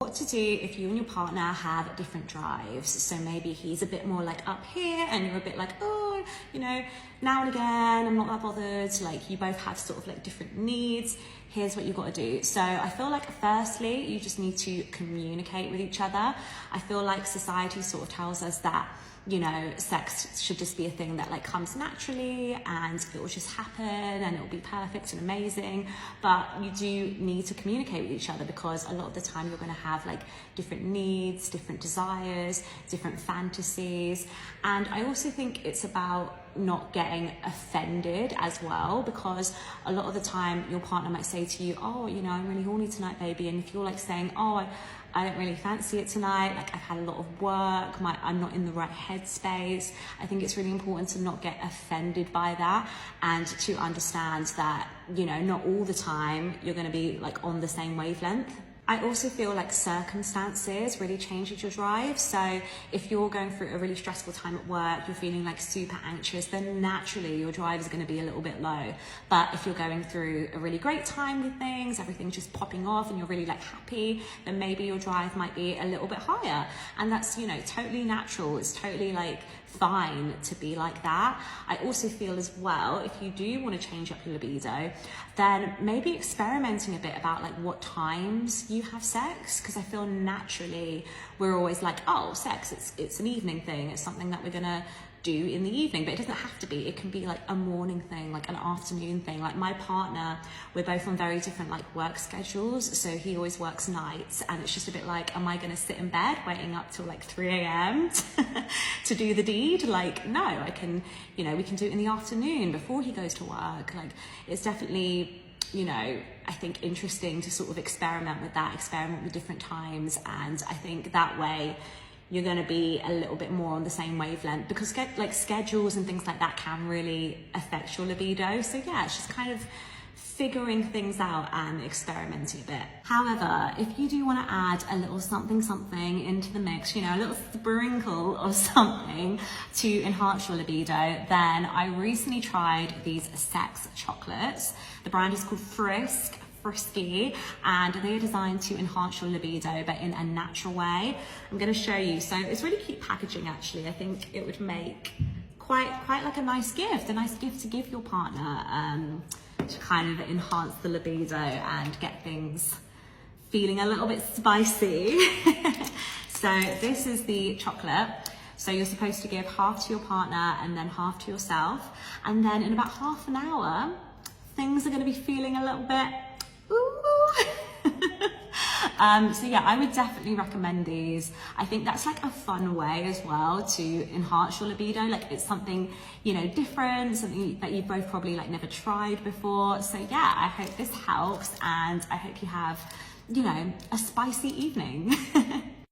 What to do if you and your partner have different drives. So maybe he's a bit more like up here and you're a bit like, oh, you know, now and again, I'm not that bothered. Like, you both have sort of like different needs. Here's what you've got to do. So I feel like firstly, you just need to communicate with each other. I feel like society sort of tells us that, you know, sex should just be a thing that like comes naturally and it will just happen and it will be perfect and amazing. But you do need to communicate with each other, because a lot of the time you're going to have like different needs, different desires, different fantasies. And I also think it's about not getting offended as well, because a lot of the time your partner might say to you, oh, you know, I'm really horny tonight, baby. And if you're like saying, oh, I don't really fancy it tonight, like I've had a lot of work, I'm not in the right headspace. I think it's really important to not get offended by that, and to understand that, you know, not all the time you're going to be like on the same wavelength. I also feel like circumstances really changes your drive. So if you're going through a really stressful time at work, you're feeling like super anxious, then naturally your drive is going to be a little bit low. But if you're going through a really great time with things, everything's just popping off and you're really like happy, then maybe your drive might be a little bit higher. And that's, you know, totally natural. It's totally like fine to be like that. I also feel as well, if you do want to change up your libido, then maybe experimenting a bit about like what times you have sex, because I feel naturally we're always like, oh, sex, it's an evening thing, it's something that we're gonna do in the evening, but it doesn't have to be. It can be like a morning thing, like an afternoon thing. Like my partner, we're both on very different like work schedules, so he always works nights, and it's just a bit like, am I gonna sit in bed waiting up till like 3 a.m. to do the deed? Like, no, I can, you know, we can do it in the afternoon before he goes to work. Like, it's definitely, you know, I think interesting to sort of experiment with that, experiment with different times, and I think that way you're going to be a little bit more on the same wavelength, because like schedules and things like that can really affect your libido. So yeah, it's just kind of figuring things out and experimenting a bit. However, if you do want to add a little something into the mix, you know, a little sprinkle of something to enhance your libido, then I recently tried these sex chocolates. The brand is called Frisk, and they are designed to enhance your libido, but in a natural way. I'm going to show you. So it's really cute packaging, actually. I think it would make quite like a nice gift to give your partner, to kind of enhance the libido and get things feeling a little bit spicy. So this is the chocolate. So you're supposed to give half to your partner and then half to yourself. And then in about half an hour, things are going to be feeling a little bit so yeah, I would definitely recommend these. I think that's like a fun way as well to enhance your libido. Like, it's something, you know, different, something that you've both probably like never tried before. So yeah, I hope this helps, and I hope you have, you know, a spicy evening.